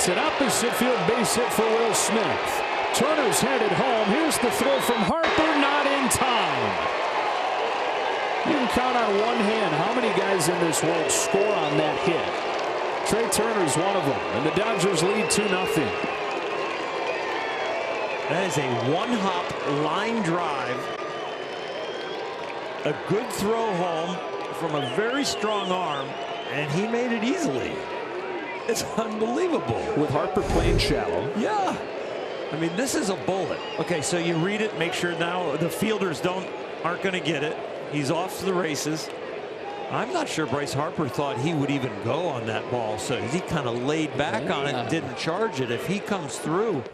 It's an opposite field base hit for Will Smith. Turner's headed home. Here's the throw from Harper, not in time. You can count on one hand how many guys in this world score on that hit. Trea Turner's one of them, and the Dodgers lead 2-0. That is a one-hop line drive. A good throw home from a very strong arm, and he made it easily. It's unbelievable. With Harper playing shallow. Yeah. I mean, this is a bullet. Okay, so you read it, make sure now the fielders aren't going to get it. He's off to the races. I'm not sure Bryce Harper thought he would even go on that ball, so he kind of laid back on it and didn't charge it. If he comes through.